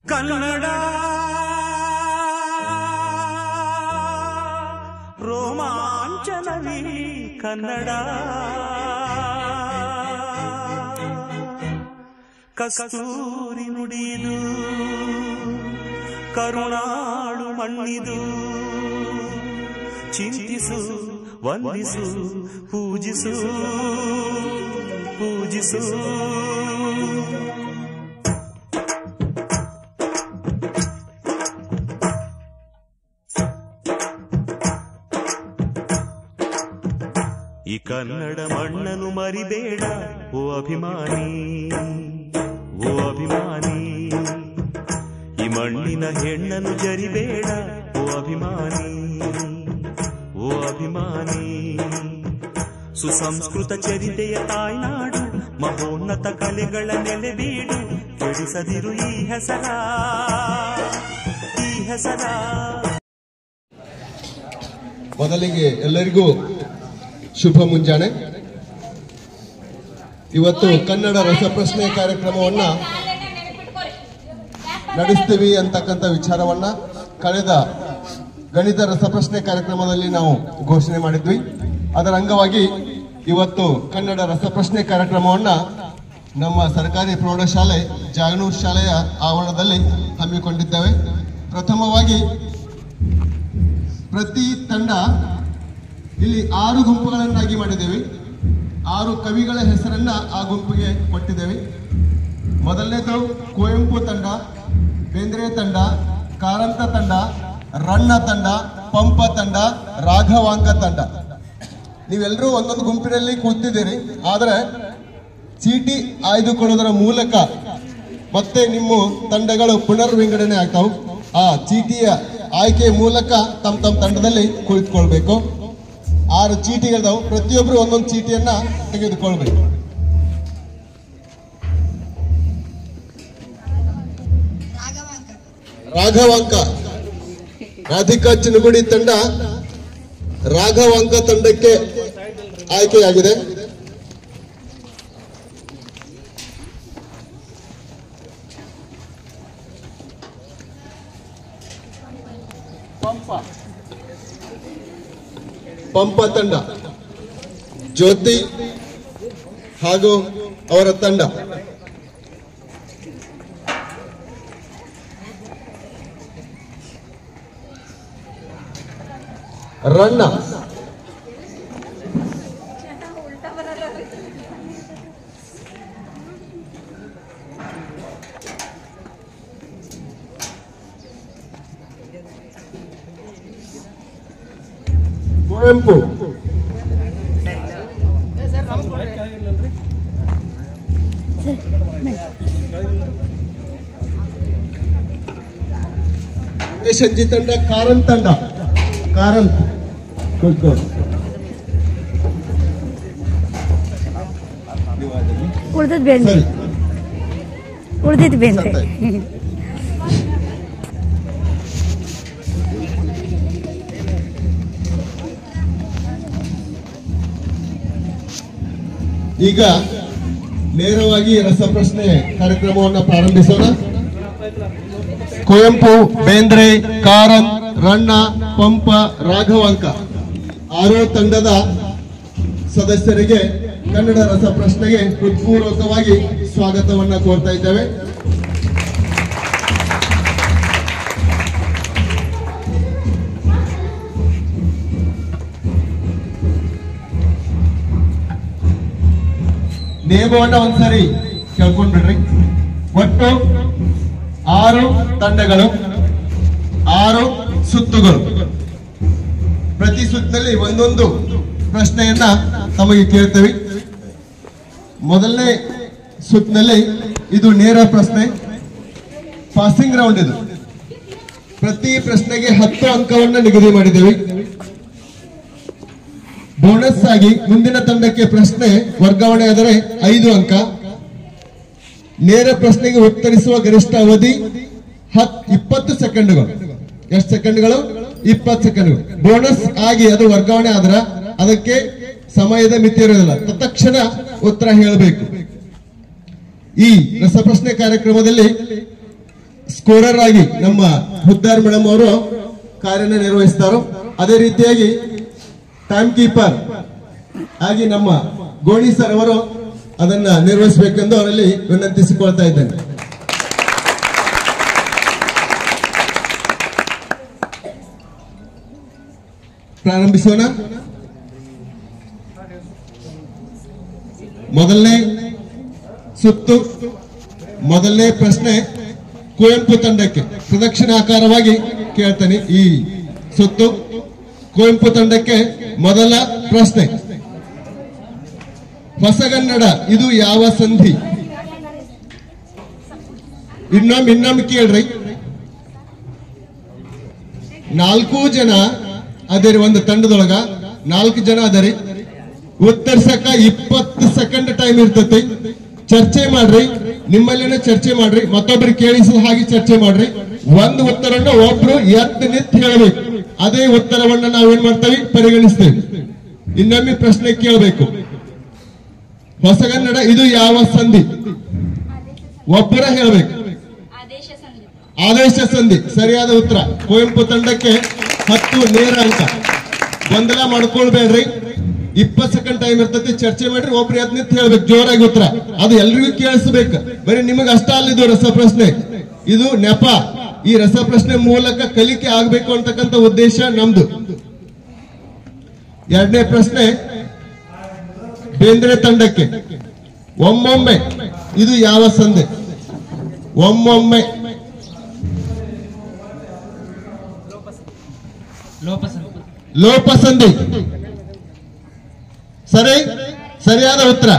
ಕನ್ನಡ ರೋಮಾಂಚನವೀ ಕನ್ನಡ ಕಸ್ತೂರಿ ನುಡಿದು ಕರುಣಾಳು ಮಣ್ಣಿದು ಚಿಂತಿಸು ವಂದಿಸು ಪೂಜಿಸು ಪೂಜಿಸು ಈ ಕನ್ನಡ ಮಣ್ಣನ್ನು ಮರಿಬೇಡ ಓ ಅಭಿಮಾನಿ, ಓ ಅಭಿಮಾನಿ. ಈ ಮಣ್ಣಿನ ಹೆಣ್ಣನ್ನು ಜರಿಬೇಡ ಓ ಅಭಿಮಾನಿ, ಓ ಅಭಿಮಾನಿ. ಸುಸಂಸ್ಕೃತ ಚರಿತೆಯ ತಾಯ್ನಾಡು, ಮಹೋನ್ನತ ಕಲೆಗಳ ನೆಲೆಬೀಡು. ಕೆಡಿಸದಿರು ಈ ಹೆಸರ, ಈ ಹೆಸರ. ಮೊದಲಿಗೆ ಎಲ್ಲರಿಗೂ ಶುಭ ಮುಂಜಾನೆ. ಇವತ್ತು ಕನ್ನಡ ರಸಪ್ರಶ್ನೆ ಕಾರ್ಯಕ್ರಮವನ್ನ ನಡೆಸ್ತೀವಿ ಅಂತಕ್ಕಂಥ ವಿಚಾರವನ್ನ ಕಳೆದ ಗಣಿತ ರಸಪ್ರಶ್ನೆ ಕಾರ್ಯಕ್ರಮದಲ್ಲಿ ನಾವು ಘೋಷಣೆ ಮಾಡಿದ್ವಿ. ಅದರ ಅಂಗವಾಗಿ ಇವತ್ತು ಕನ್ನಡ ರಸಪ್ರಶ್ನೆ ಕಾರ್ಯಕ್ರಮವನ್ನ ನಮ್ಮ ಸರ್ಕಾರಿ ಪ್ರೌಢಶಾಲೆ ಜಾಗನೂರ್ ಶಾಲೆಯ ಆವರಣದಲ್ಲಿ ಹಮ್ಮಿಕೊಂಡಿದ್ದೇವೆ. ಪ್ರಥಮವಾಗಿ ಪ್ರತಿ ತಂಡ ಇಲ್ಲಿ 6 ಗುಂಪುಗಳನ್ನಾಗಿ ಮಾಡಿದ್ದೇವೆ. 6 ಕವಿಗಳ ಹೆಸರನ್ನ ಆ ಗುಂಪಿಗೆ ಕೊಟ್ಟಿದ್ದೇವೆ. ಮೊದಲನೇದು ಕುವೆಂಪು ತಂಡ, ಬೇಂದ್ರೆ ತಂಡ, ಕಾರಂತ ತಂಡ, ರಣ್ಣ ತಂಡ, ಪಂಪ ತಂಡ, ರಾಘವಾಂಕ ತಂಡ. ನೀವೆಲ್ಲರೂ ಒಂದೊಂದು ಗುಂಪಿನಲ್ಲಿ ಕೂತಿದ್ದೀರಿ. ಆದರೆ ಚೀಟಿ ಆಯ್ದುಕೊಳ್ಳೋದರ ಮೂಲಕ ಮತ್ತೆ ನಿಮ್ಮ ತಂಡಗಳು ಪುನರ್ ವಿಂಗಡಣೆ ಆಗ್ತಾವು. ಆ ಚೀಟಿಯ ಆಯ್ಕೆಯ ಮೂಲಕ ತಮ್ಮ ತಂಡದಲ್ಲಿ ಕುಳಿತುಕೊಳ್ಬೇಕು. 6 ಚೀಟಿಗಳಿದಾವೆ. ಪ್ರತಿಯೊಬ್ಬರು ಒಂದೊಂದು ಚೀಟಿಯನ್ನ ತೆಗೆದುಕೊಳ್ಬೇಕು. ರಾಘವಾಂಕ ರಾಧಿಕಾ ಚಿನುಗುಡಿ ತಂಡ ರಾಘವಾಂಕ ತಂಡಕ್ಕೆ ಆಯ್ಕೆಯಾಗಿದೆ. ಪಂಪ ತಂಡ ಜ್ಯೋತಿ ಹಾಗೂ ಅವರ ತಂಡ. ರಣ್ಣ ಕುವೆಂಪು ಸಂಜಿ ತಂಡ ಕಾರಂತ್ ತಂಡ ಕಾರಂತ್ ಉಳಿದದ್ದು ಬೇಂದ್ರೆ ಉಳಿದಿದ್ದು ಬೇಂದ್ರೆ. ಈಗ ನೇರವಾಗಿ ರಸಪ್ರಶ್ನೆ ಕಾರ್ಯಕ್ರಮವನ್ನು ಪ್ರಾರಂಭಿಸೋಣ. ಕುವೆಂಪು, ಬೇಂದ್ರೆ, ಕಾರಂತ್, ರಣ್ಣ, ಪಂಪ, ರಾಘವಾಂಕ 6 ತಂಡದ ಸದಸ್ಯರಿಗೆ ಕನ್ನಡ ರಸಪ್ರಶ್ನೆಗೆ ಹೃತ್ಪೂರ್ವಕವಾಗಿ ಸ್ವಾಗತವನ್ನ ಕೋರ್ತಾ ಇದ್ದೇವೆ. ನಿಯಮವನ್ನ ಒಂದ್ಸರಿ ಕೇಳ್ಕೊಂಡ್ಬಿಡ್ರಿ. ಒಟ್ಟು 6 ತಂಡಗಳು, 6 ಸುತ್ತುಗಳು. ಪ್ರತಿ ಸುತ್ತಿನಲ್ಲಿ ಒಂದೊಂದು ಪ್ರಶ್ನೆಯನ್ನ ತಮಗೆ ಕೇಳ್ತೇವೆ. ಮೊದಲನೇ ಸುತ್ತಿನಲ್ಲಿ ಇದು ನೇರ ಪ್ರಶ್ನೆ, ಪಾಸಿಂಗ್ ರೌಂಡ್. ಇದು ಪ್ರತಿ ಪ್ರಶ್ನೆಗೆ 10 ಅಂಕವನ್ನ ನಿಗದಿ ಮಾಡಿದ್ದೇವೆ. ಬೋನಸ್ ಆಗಿ ಮುಂದಿನ ತಂಡಕ್ಕೆ ಪ್ರಶ್ನೆ ವರ್ಗಾವಣೆ ಆದರೆ 5 ಅಂಕ. ನೇರ ಪ್ರಶ್ನೆಗೆ ಉತ್ತರಿಸುವ ಗರಿಷ್ಠ ಅವಧಿ 20 ಸೆಕೆಂಡ್ಗಳು. ಎಷ್ಟು ಸೆಕೆಂಡ್ಗಳು? 20 ಸೆಕೆಂಡ್ಗಳು. ಬೋನಸ್ ಆಗಿ ಅದು ವರ್ಗಾವಣೆ ಆದ್ರೆ ಅದಕ್ಕೆ ಸಮಯದ ಮಿತಿ ಇರೋದಿಲ್ಲ, ತತ್ಕ್ಷಣ ಉತ್ತರ ಹೇಳಬೇಕು. ಈ ರಸಪ್ರಶ್ನೆ ಕಾರ್ಯಕ್ರಮದಲ್ಲಿ ಸ್ಕೋರರ್ ಆಗಿ ನಮ್ಮ ಹುದ್ದಾರ್ ಮೇಡಮ್ ಅವರು ಕಾರ್ಯನಿರ್ವಹಿಸ್ತಾರೋ, ಅದೇ ರೀತಿಯಾಗಿ ಟೈಮ್ ಕೀಪರ್ ಆಗಿ ನಮ್ಮ ಗೋಣಿ ಸರ್ ಅವರು ಅದನ್ನ ನಿರ್ವಹಿಸಬೇಕೆಂದು ಅವರಲ್ಲಿ ವಿನಂತಿಸಿಕೊಳ್ತಾ ಇದ್ದೇನೆ. ಪ್ರಾರಂಭಿಸೋಣ. ಮೊದಲನೇ ಸುತ್ತು, ಮೊದಲನೇ ಪ್ರಶ್ನೆ ಕುವೆಂಪು ತಂಡಕ್ಕೆ ಪ್ರದಕ್ಷಿಣಾಕಾರವಾಗಿ ಕೇಳ್ತೇನೆ. ಈ ಸುತ್ತು ಕುವೆಂಪು ತಂಡಕ್ಕೆ ಮೊದಲ ಪ್ರಶ್ನೆ. ಹೊಸಗನ್ನಡ ಇದು ಯಾವ ಸಂಧಿ? ಇನ್ನೊಮ್ಮೆ ಕೇಳ್ರಿ. 4 ಜನ ಅದರಿ, ಒಂದು ತಂಡದೊಳಗ 4 ಜನ ಅದರಿ. ಉತ್ತರಿಸಕ 20 ಸೆಕೆಂಡ್ ಟೈಮ್ ಇರ್ತತಿ. ಚರ್ಚೆ ಮಾಡ್ರಿ, ನಿಮ್ಮಲ್ಲೇನೆ ಚರ್ಚೆ ಮಾಡ್ರಿ, ಮತ್ತೊಬ್ರಿಗೆ ಕೇಳಿಸುವ ಹಾಗೆ ಚರ್ಚೆ ಮಾಡ್ರಿ. ಒಂದು ಉತ್ತರವನ್ನು ಒಬ್ರು ಎದ್ದು ನಿಂತು ಹೇಳಬೇಕು. ಅದೇ ಉತ್ತರವನ್ನ ನಾವೇನ್ ಮಾಡ್ತೇವೆ, ಪರಿಗಣಿಸ್ತೇವೆ. ಇನ್ನೊಮ್ಮೆ ಪ್ರಶ್ನೆ ಕೇಳಬೇಕು. ಹೊಸಗನ್ನಡ ಇದು ಯಾವ ಸಂಧಿ? ಒಬ್ಬರ ಹೇಳಬೇಕು. ಆದೇಶ ಸಂಧಿ ಸರಿಯಾದ ಉತ್ತರ. ಕುವೆಂಪು ತಂಡಕ್ಕೆ 10 ನೇರ ಅಂಕ. ಗೊಂದಲ ಮಾಡ್ಕೊಳ್ಬೇಡ್ರಿ. 20 ಸೆಕೆಂಡ್ ಟೈಮ್ ಇರ್ತೈತಿ. ಚರ್ಚೆ ಮಾಡ್ರಿ, ಒಬ್ರು ಎದ್ದು ನಿಂತು ಹೇಳ್ಬೇಕು ಜೋರಾಗಿ ಉತ್ತರ. ಅದು ಎಲ್ರಿಗೂ ಕೇಳಿಸ್ಬೇಕು. ಬರೀ ನಿಮಗೆ ಅಷ್ಟ ಅಲ್ಲಿದ್ದು ರಸಪ್ರಶ್ನೆ. ಇದು ನೆಪ. ಈ ರಸಪ್ರಶ್ನೆ ಮೂಲಕ ಕಲಿಕೆ ಆಗ್ಬೇಕು ಅಂತಕ್ಕಂಥ ಉದ್ದೇಶ ನಮ್ದು. ಎರಡನೇ ಪ್ರಶ್ನೆ ಬೇಂದ್ರೆ ತಂಡಕ್ಕೆ. ಒಮ್ಮೊಮ್ಮೆ ಇದು ಯಾವ ಸಂಧಿ? ಒಮ್ಮೊಮ್ಮೆ ಲೋಪಸಂಧಿ ಸರಿಯಾದ ಉತ್ತರ.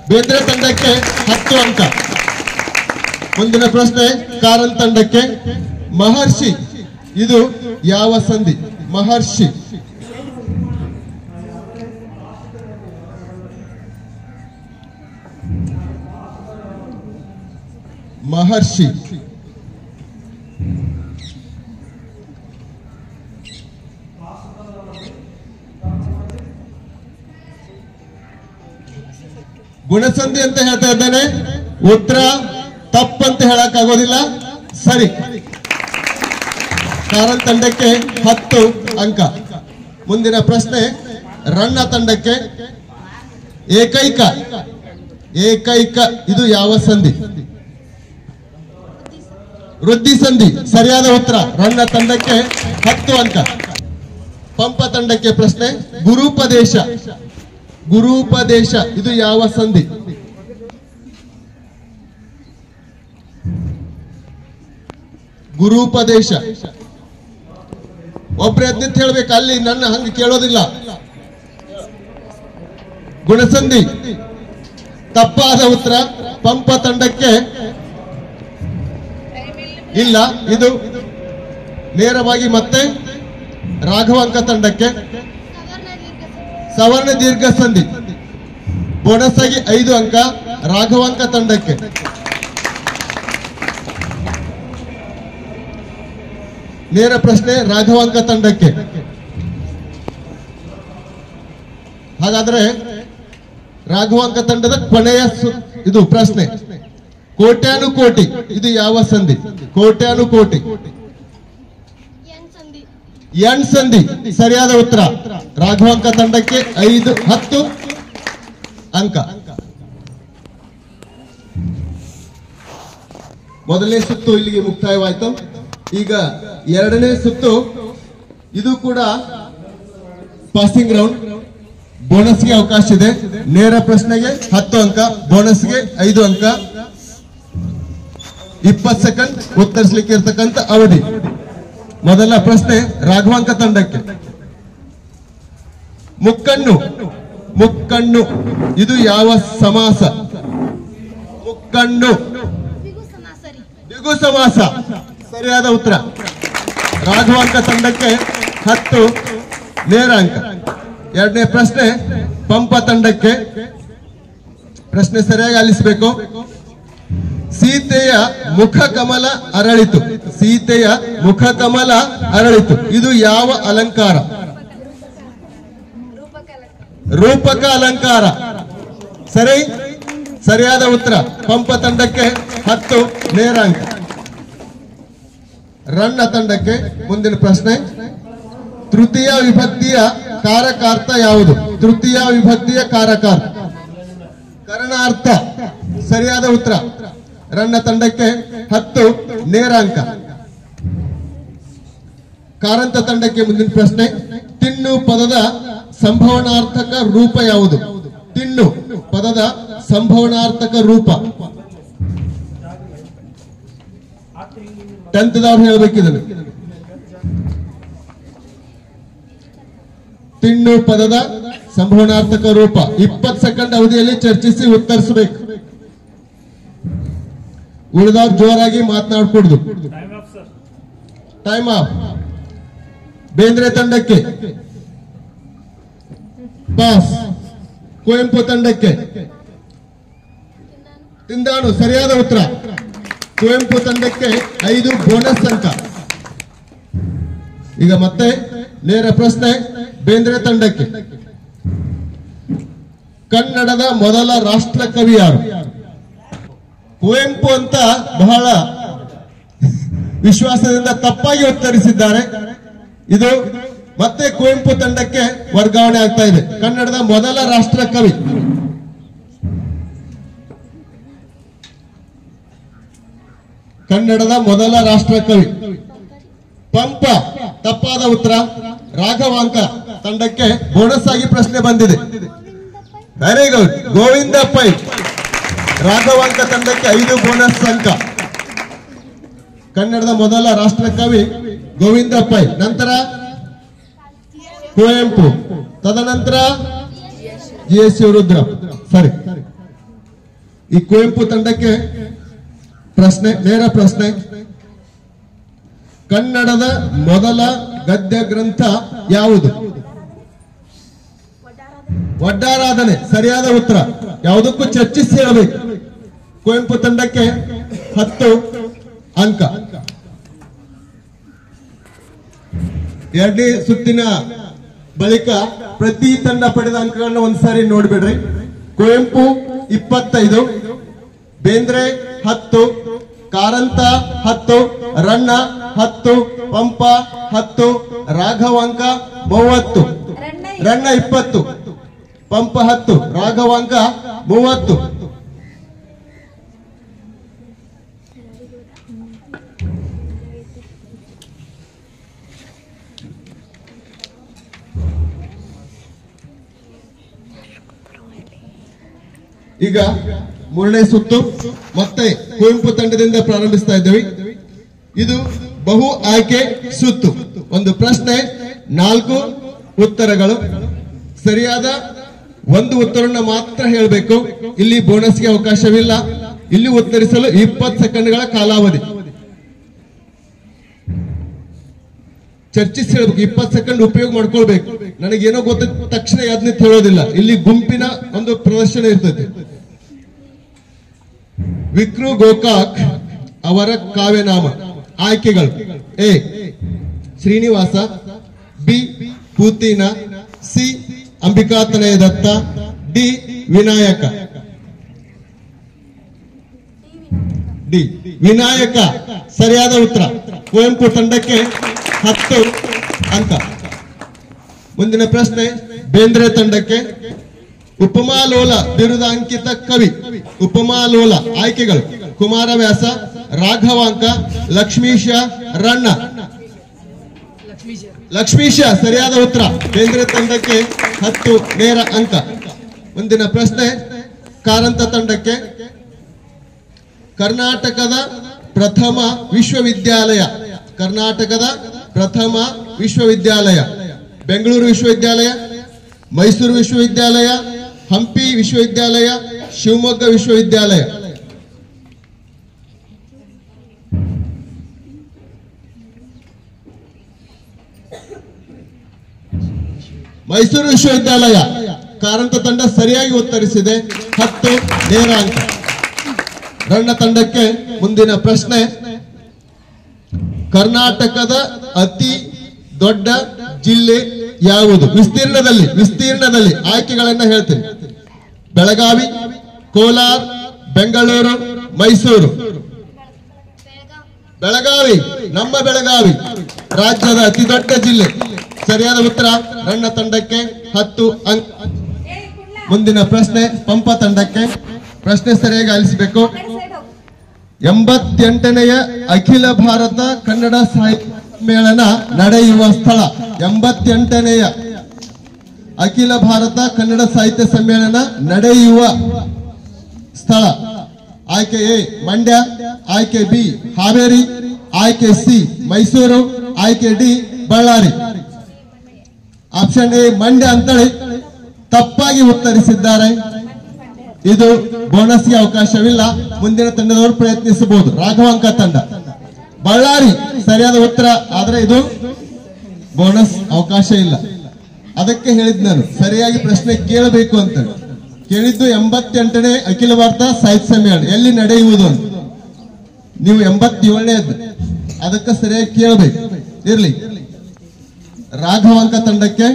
ಬೇಂದ್ರೆ ತಂಡಕ್ಕೆ 10 ಅಂಕ. ಮುಂದಿನ ಪ್ರಶ್ನೆ ಕಾರನ್ ತಂಡಕ್ಕೆ. ಮಹರ್ಷಿ ಇದು ಯಾವ ಸಂಧಿ? ಮಹರ್ಷಿ ಮಹರ್ಷಿ ಗುಣಸಂಧಿ ಅಂತ ಹೇಳ್ತಾ ಇದ್ದೇನೆ. ಉತ್ತರ ತಪ್ಪಂತ ಹೇಳಕ್ ಆಗೋದಿಲ್ಲ. ಸರಿ. ಕಾರನ್ ತಂಡಕ್ಕೆ 10 ಅಂಕ. ಮುಂದಿನ ಪ್ರಶ್ನೆ ರನ್ನ ತಂಡಕ್ಕೆ. ಏಕೈಕ ಇದು ಯಾವ ಸಂಧಿ? ವೃದ್ಧಿ ಸಂಧಿ ಸರಿಯಾದ ಉತ್ತರ. ರನ್ನ ತಂಡಕ್ಕೆ 10 ಅಂಕ. ಪಂಪ ತಂಡಕ್ಕೆ ಪ್ರಶ್ನೆ. ಗುರುಪದೇಶ ಇದು ಯಾವ ಸಂಧಿ? ಗುರುಪದೇಶ ಒಬ್ರು ಎದ್ದು ಹೇಳ್ಬೇಕು. ಅಲ್ಲಿ ನನ್ನ ಹಂಗೆ ಕೇಳೋದಿಲ್ಲ. ಗುಣಸಂಧಿ ತಪ್ಪಾದ ಉತ್ತರ. ಪಂಪ ತಂಡಕ್ಕೆ ಇಲ್ಲ. ಇದು ನೇರವಾಗಿ ಮತ್ತೆ ರಾಘವಾಂಕ ತಂಡಕ್ಕೆ. ಸವರ್ಣ ದೀರ್ಘ ಸಂಧಿ ಬೋನಸ್ ಆಗಿ 5 ಅಂಕ ರಾಘವಾಂಕ ತಂಡಕ್ಕೆ. ನೇರ ಪ್ರಶ್ನೆ ರಾಘವಾಂಕ ತಂಡಕ್ಕೆ. ಹಾಗಾದ್ರೆ ರಾಘವಾಂಕ ತಂಡದ ಕೊನೆಯ ಇದು ಪ್ರಶ್ನೆ. ಕೋಟ್ಯಾನುಕೋಟಿ ಇದು ಯಾವ ಸಂಧಿ? ಕೋಟ್ಯಾನುಕೋಟಿ ಎನ್ ಸಂಧಿ ಸರಿಯಾದ ಉತ್ತರ. ರಾಘವಾಂಕ ತಂಡಕ್ಕೆ 10 ಅಂಕ. ಮೊದಲನೇ ಸುತ್ತು ಇಲ್ಲಿಗೆ ಮುಕ್ತಾಯವಾಯಿತು. ಈಗ ಎರಡನೇ ಸುತ್ತು. ಇದು ಕೂಡ ಪಾಸಿಂಗ್ ರೌಂಡ್. ಬೋನಸ್ಗೆ ಅವಕಾಶ ಇದೆ. ನೇರ ಪ್ರಶ್ನೆಗೆ 10 ಅಂಕ, ಬೋನಸ್ಗೆ 5 ಅಂಕ. 20 ಸೆಕೆಂಡ್ ಉತ್ತರಿಸಲಿಕ್ಕೆ ಇರ್ತಕ್ಕಂಥ ಅವಧಿ. ಮೊದಲ ಪ್ರಶ್ನೆ ರಾಘವಾಂಕ ತಂಡಕ್ಕೆ. ಮುಕ್ಕಣ್ಣು ಇದು ಯಾವ ಸಮಾಸ? ಮುಕ್ಕಣ್ಣು ದ್ವಿಗು ಸಮಾಸ ಸರಿಯಾದ ಉತ್ತರ. ರಾಘವಾಂಕ ತಂಡಕ್ಕೆ 10 ನೇರ ಅಂಕ. ಎರಡನೇ ಪ್ರಶ್ನೆ ಪಂಪ ತಂಡಕ್ಕೆ. ಪ್ರಶ್ನೆ ಸರಿಯಾಗಿ ಆಲಿಸಬೇಕು. ಸೀತೆಯ ಮುಖ ಕಮಲ ಅರಳಿತು. ಸೀತೆಯ ಮುಖ ಕಮಲ ಅರಳಿತು ಇದು ಯಾವ ಅಲಂಕಾರ? ರೂಪಕ ಅಲಂಕಾರ ಸರಿಯಾದ ಉತ್ತರ. ಪಂಪ ತಂಡಕ್ಕೆ 10 ನೇರ ಅಂಕ. ರನ್ನ ತಂಡಕ್ಕೆ ಮುಂದಿನ ಪ್ರಶ್ನೆ. ತೃತೀಯ ವಿಭಕ್ತಿಯ ಕಾರಕಾರ್ಥ ಯಾವುದು? ತೃತೀಯ ವಿಭಕ್ತಿಯ ಕಾರಕಾರ್ಥ ಕರಣಾರ್ಥ. ಸರಿಯಾದ ಉತ್ತರ. ರನ್ನ ತಂಡಕ್ಕೆ 10 ನೇರ ಅಂಕ. ಕಾರಂತ ತಂಡಕ್ಕೆ ಮುಂದಿನ ಪ್ರಶ್ನೆ. ತಿನ್ನು ಪದದ ಸಂಭವನಾರ್ಥಕ ರೂಪ ಯಾವುದು? ತಿನ್ನು ಪದದ ಸಂಭವನಾರ್ಥಕ ರೂಪ 10th ದವ್ರು ಹೇಳ್ಬೇಕಿದನು. ತಿನ್ನು ಪದದ ಸಂಭವನಾರ್ಥಕ ರೂಪ 20 ಸೆಕೆಂಡ್ ಅವಧಿಯಲ್ಲಿ ಚರ್ಚಿಸಿ ಉತ್ತರಿಸಬೇಕು. ಉಳಿದಾಗ ಜೋರಾಗಿ ಮಾತನಾಡ್ಕೊಡ್ದು. Time of. ಬೇಂದ್ರೆ ತಂಡಕ್ಕೆ ಪಾಸ್. ಕುವೆಂಪು ತಂಡಕ್ಕೆ ತಿಂದಾನು. ಸರಿಯಾದ ಉತ್ತರ. ಕುವೆಂಪು ತಂಡಕ್ಕೆ 5 ಬೋನಸ್ ಅಂಕ. ಈಗ ಮತ್ತೆ ನೇರ ಪ್ರಶ್ನೆ ಬೇಂದ್ರೆ ತಂಡಕ್ಕೆ. ಕನ್ನಡದ ಮೊದಲ ರಾಷ್ಟ್ರ ಕವಿ ಯಾರು? ಕುವೆಂಪು ಅಂತ ಬಹಳ ವಿಶ್ವಾಸದಿಂದ ತಪ್ಪಾಗಿ ಉತ್ತರಿಸಿದ್ದಾರೆ. ಇದು ಮತ್ತೆ ಕುವೆಂಪು ತಂಡಕ್ಕೆ ವರ್ಗಾವಣೆ ಆಗ್ತಾ ಇದೆ. ಕನ್ನಡದ ಮೊದಲ ರಾಷ್ಟ್ರ ಕವಿ ಕನ್ನಡದ ಮೊದಲ ರಾಷ್ಟ್ರ ಕವಿ ಪಂಪ. ತಪ್ಪಾದ ಉತ್ತರ. ರಾಘವಾಂಕ ತಂಡಕ್ಕೆ ಬೋನಸ್ ಆಗಿ ಪ್ರಶ್ನೆ ಬಂದಿದೆ. Very good. ಗೋವಿಂದ ಪೈ. ರಾಘವಾಂಕ ತಂಡಕ್ಕೆ 5 ಬೋನಸ್ ಅಂಕ. ಕನ್ನಡದ ಮೊದಲ ರಾಷ್ಟ್ರ ಕವಿ ಗೋವಿಂದ ಪೈ. ನಂತರ ಕುವೆಂಪು. ತದನಂತರ GS ಶಿವರುದ್ರ. ಸರಿ. ಈ ಕುವೆಂಪು ತಂಡಕ್ಕೆ ಪ್ರಶ್ನೆ, ನೇರ ಪ್ರಶ್ನೆ. ಕನ್ನಡದ ಮೊದಲ ಗದ್ಯ ಗ್ರಂಥ ಯಾವುದು? ಒಡ್ಡಾರಾಧನೆ. ಸರಿಯಾದ ಉತ್ತರ. ಯಾವುದಕ್ಕೂ ಚರ್ಚಿಸಿ ಹೇಳಬೇಕು. ಕುವೆಂಪು ತಂಡಕ್ಕೆ 10 ಅಂಕ. ಎರಡನೇ ಸುತ್ತಿನ ಬಳಿಕ ಪ್ರತಿ ತಂಡ ಪಡೆದ ಅಂಕಗಳನ್ನು ಒಂದ್ಸಾರಿ ನೋಡ್ಬಿಡ್ರಿ. ಕುವೆಂಪು 25, ಬೇಂದ್ರೆ 10, ಕಾರಂತ 10, ರನ್ನ 10, ಪಂಪ 10, ರಾಘವಾಂಕ 30. ರನ್ನ 20, ಪಂಪ 10, ರಾಘವಾಂಕ 30. ಈಗ 3ನೇ ಸುತ್ತು ಮತ್ತೆ ಕುವೆಂಪು ತಂಡದಿಂದ ಪ್ರಾರಂಭಿಸ್ತಾ ಇದ್ದೇವೆ. ಇದು ಬಹು ಆಯ್ಕೆ ಸುತ್ತು. ಒಂದು ಪ್ರಶ್ನೆ, 4 ಉತ್ತರಗಳು. ಸರಿಯಾದ ಒಂದು ಉತ್ತರವನ್ನು ಮಾತ್ರ ಹೇಳಬೇಕು. ಇಲ್ಲಿ ಬೋನಸ್ಗೆ ಅವಕಾಶವಿಲ್ಲ. ಇಲ್ಲಿ ಉತ್ತರಿಸಲು 20 ಸೆಕೆಂಡ್ಗಳ ಕಾಲಾವಧಿ. ಚರ್ಚಿಸಿ ಹೇಳಬೇಕು. 20 ಸೆಕೆಂಡ್ ಉಪಯೋಗ ಮಾಡ್ಕೊಳ್ಬೇಕು. ನನಗೇನೋ ಗೊತ್ತಿದ್ದ ತಕ್ಷಣ ಅದನ್ನ ಹೇಳೋದಿಲ್ಲ. ಇಲ್ಲಿ ಗುಂಪಿನ ಒಂದು ಪ್ರದರ್ಶನ ಇರ್ತದೆ. ವಿಕ್ರು ಗೋಕಾಕ್ ಅವರ ಕಾವ್ಯನಾಮ. ಆಯ್ಕೆಗಳು: A Srinivasa, B Pootina, C Ambikatanaya Datta, D Vinayaka. D Vinayaka ಸರಿಯಾದ ಉತ್ತರ. ಕುವೆಂಪು ತಂಡಕ್ಕೆ 10 ಅಂಕ. ಮುಂದಿನ ಪ್ರಶ್ನೆ ಬೇಂದ್ರೆ ತಂಡಕ್ಕೆ. ಉಪಮಾಲೋಲ ಬಿರುದಾಂಕಿತ ಕವಿ. ಉಪಮಾಲೋಲ. ಆಯ್ಕೆಗಳು: ಕುಮಾರವ್ಯಾಸ, ರಾಘವಾಂಕ, ಲಕ್ಷ್ಮೀಶ, ರನ್ನ. ಲಕ್ಷ್ಮೀಶ ಸರಿಯಾದ ಉತ್ತರ. ಬೇಂದ್ರೆ ತಂಡಕ್ಕೆ 10 ನೇರ ಅಂಕ. ಮುಂದಿನ ಪ್ರಶ್ನೆ ಕಾರಂತ ತಂಡಕ್ಕೆ. ಕರ್ನಾಟಕದ ಪ್ರಥಮ ವಿಶ್ವವಿದ್ಯಾಲಯ. ಕರ್ನಾಟಕದ ಪ್ರಥಮ ವಿಶ್ವವಿದ್ಯಾಲಯ: ಬೆಂಗಳೂರು ವಿಶ್ವವಿದ್ಯಾಲಯ, ಮೈಸೂರು ವಿಶ್ವವಿದ್ಯಾಲಯ, ಹಂಪಿ ವಿಶ್ವವಿದ್ಯಾಲಯ, ಶಿವಮೊಗ್ಗ ವಿಶ್ವವಿದ್ಯಾಲಯ. ಮೈಸೂರು ವಿಶ್ವವಿದ್ಯಾಲಯ. ಕಾರಂತ ತಂಡ ಸರಿಯಾಗಿ ಉತ್ತರಿಸಿದೆ. 10 ನೇರ ಅಂಕ. ರನ್ನ ತಂಡಕ್ಕೆ ಮುಂದಿನ ಪ್ರಶ್ನೆ. ಕರ್ನಾಟಕದ ಅತಿ ದೊಡ್ಡ ಜಿಲ್ಲೆ ಯಾವುದು? ವಿಸ್ತೀರ್ಣದಲ್ಲಿ ಆಯ್ಕೆಗಳನ್ನ ಹೇಳ್ತೀನಿ. ಬೆಳಗಾವಿ, ಕೋಲಾರ, ಬೆಂಗಳೂರು, ಮೈಸೂರು. ಬೆಳಗಾವಿ, ನಮ್ಮ ಬೆಳಗಾವಿ ರಾಜ್ಯದ ಅತಿ ದೊಡ್ಡ ಜಿಲ್ಲೆ. ಸರಿಯಾದ ಉತ್ತರ ನನ್ನ ತಂಡಕ್ಕೆ 10 ಅಂಕ. ಮುಂದಿನ ಪ್ರಶ್ನೆ ಪಂಪ ತಂಡಕ್ಕೆ. ಪ್ರಶ್ನೆ ಸರಿಯಾಗಿ ಆಲಿಸಬೇಕು. 88ನೆಯ ಅಖಿಲ ಭಾರತ ಕನ್ನಡ ಸಾಹಿತ್ಯ ಸಮ್ಮೇಳನ ನಡೆಯುವ ಸ್ಥಳ. 88ನೆಯ ಅಖಿಲ ಭಾರತ ಕನ್ನಡ ಸಾಹಿತ್ಯ ಸಮ್ಮೇಳನ ನಡೆಯುವ ಸ್ಥಳ. ಆಯ್ಕೆ ಎ ಮಂಡ್ಯ, ಆಯ್ಕೆ ಬಿ ಹಾವೇರಿ, ಆಯ್ಕೆ ಸಿ ಮೈಸೂರು, ಆಯ್ಕೆ D Ballari. Option A Mandya ಅಂತೇಳಿ ತಪ್ಪಾಗಿ ಉತ್ತರಿಸಿದ್ದಾರೆ. ಇದು ಬೋನಸ್ಗೆ ಅವಕಾಶವಿಲ್ಲ. ಮುಂದಿನ ತಂಡದವರು ಪ್ರಯತ್ನಿಸಬಹುದು. ರಾಘವಾಂಕ ತಂಡ. ಬಳ್ಳಾರಿ ಸರಿಯಾದ ಉತ್ತರ, ಆದ್ರೆ ಇದು ಬೋನಸ್ ಅವಕಾಶ ಇಲ್ಲ. ಅದಕ್ಕೆ ಹೇಳಿದ್ ನಾನು ಸರಿಯಾಗಿ ಪ್ರಶ್ನೆ ಕೇಳಬೇಕು ಅಂತ. ಕೇಳಿದ್ದು 88ನೇ ಅಖಿಲ ಭಾರತ ಸಾಹಿತ್ಯ ಸಮ್ಮೇಳನ ಎಲ್ಲಿ ನಡೆಯುವುದು ಅಂತ. ನೀವು 87ನೇದ್ದು, ಅದಕ್ಕೆ ಸರಿಯಾಗಿ ಕೇಳಬೇಕು. ಇರ್ಲಿ. ರಾಘವಾಂಕ ತಂಡಕ್ಕೆ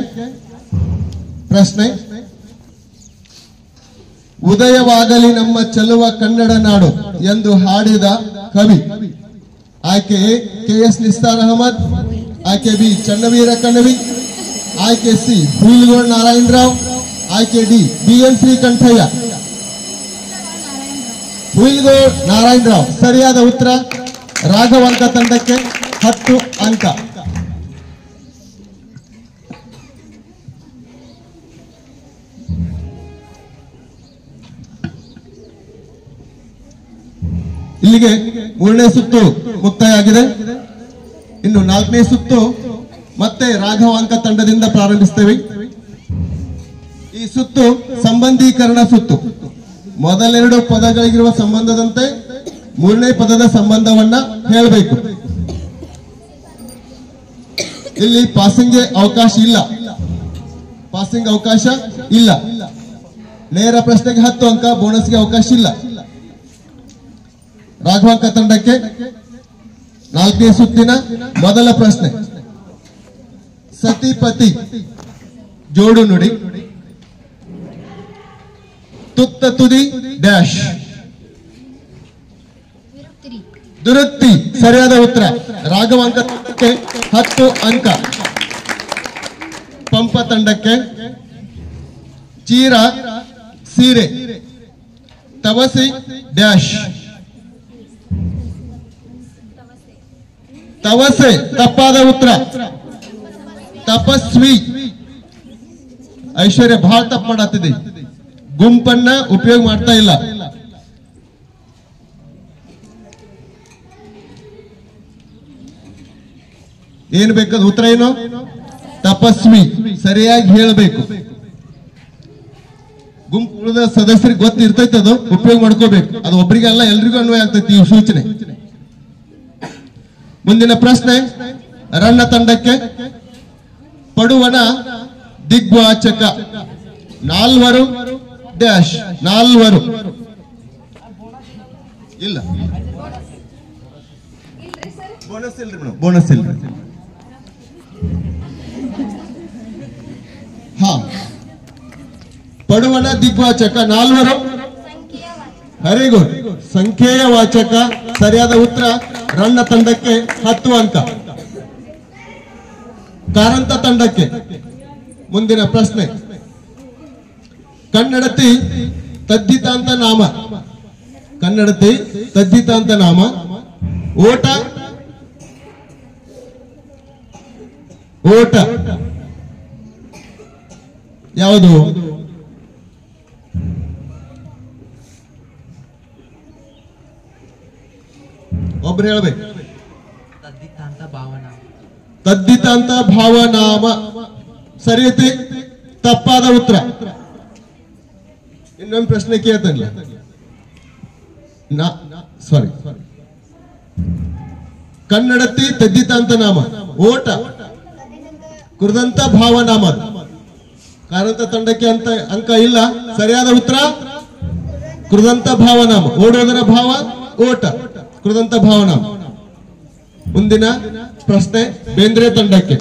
ಪ್ರಶ್ನೆ. ಉದಯವಾಗಲಿ ನಮ್ಮ ಚೆಲುವ ಕನ್ನಡ ನಾಡು ಎಂದು ಹಾಡಿದ ಕವಿ. ಆಯ್ಕೆ ಎ ಕೆ.ಎಸ್. ನಿಸ್ತಾರ್ ಅಹಮದ್, ಆಯ್ಕೆ ಬಿ ಚನ್ನವೀರ ಕಣವಿ, ಆಯ್ಕೆ ಸಿ ಹುಯಿಲಗೋಡು ನಾರಾಯಣರಾವ್, ಆಯ್ಕೆ ಡಿ ಬಿ.ಎನ್. ಶ್ರೀಕಂಠಯ್ಯ. ಹುಯಿಲಗೋಡು ನಾರಾಯಣರಾವ್ ಸರಿಯಾದ ಉತ್ತರ. ರಾಘವಾಂಕ ತಂಡಕ್ಕೆ 10 ಅಂಕ. ಇಲ್ಲಿಗೆ 3ನೇ ಸುತ್ತು ಮುಕ್ತಾಯ ಆಗಿದೆ. ಇನ್ನು 4ನೇ ಸುತ್ತು ಮತ್ತೆ ರಾಘವಾಂಕ ತಂಡದಿಂದ ಪ್ರಾರಂಭಿಸ್ತೇವೆ. ಈ ಸುತ್ತು ಸಂಬಂಧೀಕರಣ ಸುತ್ತು. ಮೊದಲೆರಡು ಪದಗಳಿಗಿರುವ ಸಂಬಂಧದಂತೆ 3ನೇ ಪದದ ಸಂಬಂಧವನ್ನ ಹೇಳಬೇಕು. ಇಲ್ಲಿ ಪಾಸಿಂಗ್ಗೆ ಅವಕಾಶ ಇಲ್ಲ. ಪಾಸಿಂಗ್ ಅವಕಾಶ ಇಲ್ಲ. ನೇರ ಪ್ರಶ್ನೆಗೆ 10 ಅಂಕ, ಬೋನಸ್ಗೆ ಅವಕಾಶ ಇಲ್ಲ. ರಾಘವಾಂಕ ತಂಡಕ್ಕೆ 4ನೇ ಸುತ್ತಿನ ಮೊದಲ ಪ್ರಶ್ನೆ. ಸತಿಪತಿ ಜೋಡು ನುಡಿ. ತುತ್ತ ತುದಿ ಡ್ಯಾಶ್. ದುರತ್ತಿ ಸರಿಯಾದ ಉತ್ತರ. ರಾಘವಾಂಕ ತಂಡಕ್ಕೆ 10 ಅಂಕ. ಪಂಪ ತಂಡಕ್ಕೆ ಚೀರ ಸೀರೆ. ತವಸಿ ಡ್ಯಾಶ್. ತವಸೆ ತಪ್ಪಾದ ಉತ್ತರ. ತಪಸ್ವಿ. ಐಶ್ವರ್ಯ ಬಹಳ ತಪ್ಪು ಮಾಡತ್ತಿದೆ. ಗುಂಪನ್ನ ಉಪಯೋಗ ಮಾಡ್ತಾ ಇಲ್ಲ. ಏನ್ ಬೇಕದ ಉತ್ತರ ಏನು? ತಪಸ್ವಿ. ಸರಿಯಾಗಿ ಹೇಳಬೇಕು. ಗುಂಪು ಉಳಿದ ಸದಸ್ಯರಿಗೆ ಗೊತ್ತಿರ್ತೈತೆ, ಅದು ಉಪಯೋಗ ಮಾಡ್ಕೋಬೇಕು. ಅದು ಒಬ್ಬರಿಗೆ ಅಲ್ಲ, ಎಲ್ರಿಗೂ ಅನ್ವಯ ಆಗ್ತೈತಿ ಈ ಸೂಚನೆ. ಮುಂದಿನ ಪ್ರಶ್ನೆ ರನ್ನ ತಂಡಕ್ಕೆ. ಪಡುವಣ ದಿಗ್ವಾಚಕ. 4 ಡ್ಯಾಶ್. 4 ಇಲ್ಲ. ಬೋನಸ್ ಇಲ್ರಿ ಮೇಡಮ್, ಬೋನಸ್ ಇಲ್ರಿ. ಹಾ, ಪಡುವಣ ದಿಗ್ವಾಚಕ 4. Very good. ಸಂಖ್ಯೆಯ ವಾಚಕ ಸರಿಯಾದ ಉತ್ತರ. ರನ್ನ ತಂಡಕ್ಕೆ 10 ಅಂಕ. ಕಾರಂತ ತಂಡಕ್ಕೆ ಮುಂದಿನ ಪ್ರಶ್ನೆ. ಕನ್ನಡತಿ ತದ್ದಿತಾಂತ ನಾಮ. ಕನ್ನಡತಿ ತದ್ದಿತಾಂತ ನಾಮ. ಓಟ. ಓಟ ಯಾವುದು? ಒಬ್ರು ಹೇಳ್ಬೇಕು. ತದ್ದಿತಾಂತ ಭಾವನಾಮ ಸರಿ ಐತಿ. ತಪ್ಪಾದ ಉತ್ತರ. ಇನ್ನೊಂದು ಪ್ರಶ್ನೆ ಕೇಳ್ತೇನೆ. ಸಾರಿ, ಕನ್ನಡತಿ ತದ್ದಿತಾಂತ ನಾಮ. ಓಟ ಕೃದಂತ ಭಾವನಾಮ. ಕಾರಂತ ತಂಡಕ್ಕೆ ಅಂತ ಅಂಕ ಇಲ್ಲ. ಸರಿಯಾದ ಉತ್ತರ ಕೃದಂತ ಭಾವನಾಮ. ಓಡೋದರ ಭಾವ ಓಟ, ಕೃದಂತ ಭಾವನಾಮ. ಮುಂದಿನ ಪ್ರಶ್ನೆ ಬೇಂದ್ರೆ ತಂಡಕ್ಕೆ.